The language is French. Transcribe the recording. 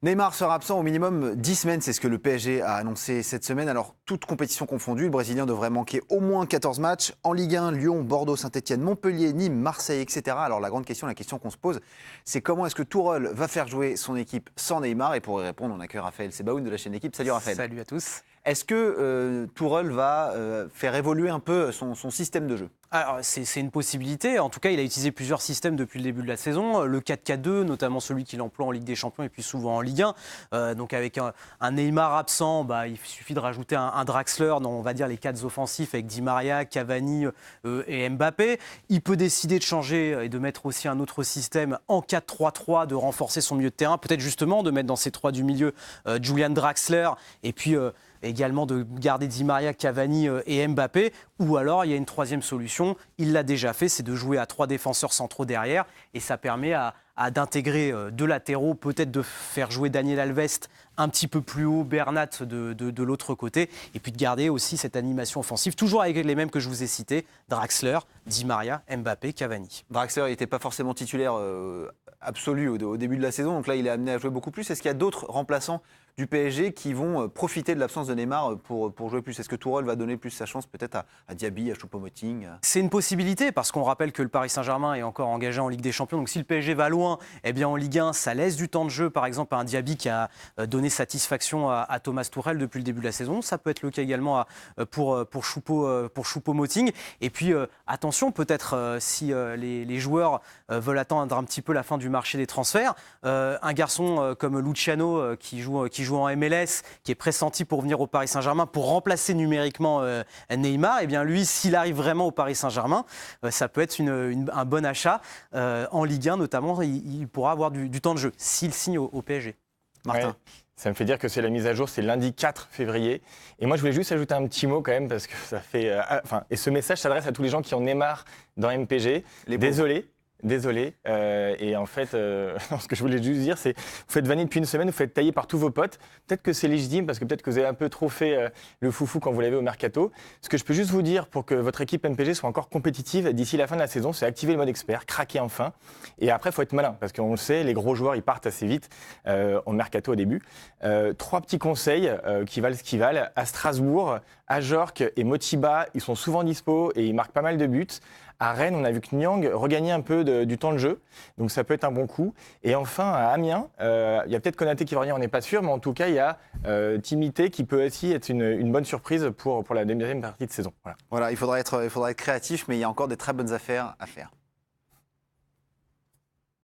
Neymar sera absent au minimum 10 semaines, c'est ce que le PSG a annoncé cette semaine. Alors, toute compétition confondue, le Brésilien devrait manquer au moins 14 matchs. En Ligue 1, Lyon, Bordeaux, Saint-Etienne, Montpellier, Nîmes, Marseille, etc. Alors, la grande question, la question qu'on se pose, c'est comment est-ce que Tourelle va faire jouer son équipe sans Neymar? Et pour y répondre, on accueille Raphaël Sebaoun de la chaîne Équipe. Salut Raphaël. Salut à tous. Est-ce que Tourelle va faire évoluer un peu son système de jeu? Alors, c'est une possibilité. En tout cas, il a utilisé plusieurs systèmes depuis le début de la saison. Le 4-4-2, notamment celui qu'il emploie en Ligue des Champions et puis souvent en Ligue 1. Donc, avec un Neymar absent, il suffit de rajouter un Draxler dans, on va dire, les cadres offensifs avec Di Maria, Cavani et Mbappé. Il peut décider de changer et de mettre aussi un autre système en 4-3-3, de renforcer son milieu de terrain. Peut-être justement de mettre dans ces trois du milieu Julian Draxler et puis également de garder Di Maria, Cavani et Mbappé. Ou alors, il y a une troisième solution, il l'a déjà fait, c'est de jouer à 3 défenseurs centraux derrière. Et ça permet d'intégrer deux latéraux, peut-être de faire jouer Daniel Alves un petit peu plus haut, Bernat de l'autre côté. Et puis de garder aussi cette animation offensive, toujours avec les mêmes que je vous ai cités, Draxler, Di Maria, Mbappé, Cavani. Draxler n'était pas forcément titulaire absolu au début de la saison, donc là il est amené à jouer beaucoup plus. Est-ce qu'il y a d'autres remplaçants du PSG qui vont profiter de l'absence de Neymar pour jouer plus? Est-ce que Tourelle va donner plus sa chance peut-être à Diaby, à Choupo-Moting? C'est une possibilité parce qu'on rappelle que le Paris Saint-Germain est encore engagé en Ligue des Champions. Donc si le PSG va loin, eh bien en Ligue 1, ça laisse du temps de jeu par exemple à un Diaby qui a donné satisfaction à Thomas Tuchel depuis le début de la saison. Ça peut être le cas également pour Choupo-Moting. Et puis attention, peut-être si les joueurs veulent attendre un petit peu la fin du marché des transferts, un garçon comme Luciano qui joue en MLS, qui est pressenti pour venir au Paris Saint-Germain pour remplacer numériquement Neymar, eh bien lui, s'il arrive vraiment au Paris Saint-Germain, ça peut être un bon achat. En Ligue 1 notamment, il pourra avoir du temps de jeu s'il signe au PSG. Martin. Ouais. Ça me fait dire que c'est la mise à jour, c'est lundi 4 février. Et moi, je voulais juste ajouter un petit mot quand même, parce que ça fait... et ce message s'adresse à tous les gens qui en ont marre dans MPG. Désolé. Et en fait, ce que je voulais juste dire, c'est vous faites vanner depuis une semaine, vous faites tailler par tous vos potes. Peut-être que c'est légitime, parce que peut-être que vous avez un peu trop fait le foufou quand vous l'avez au mercato. Ce que je peux juste vous dire pour que votre équipe MPG soit encore compétitive d'ici la fin de la saison, c'est activer le mode expert, craquer enfin. Et après, il faut être malin, parce qu'on le sait, les gros joueurs, ils partent assez vite au mercato au début. 3 petits conseils qui valent ce qu'ils valent. À Strasbourg, Ajorc et Motiba, ils sont souvent dispo et ils marquent pas mal de buts. À Rennes, on a vu que Nyang regagnait un peu du temps de jeu, donc ça peut être un bon coup. Et enfin, à Amiens, il y a peut-être Konaté qui va revenir, on n'est pas sûr, mais en tout cas, il y a Timité qui peut aussi être une bonne surprise pour la deuxième partie de saison. Voilà, il faudra être créatif, mais il y a encore des très bonnes affaires à faire.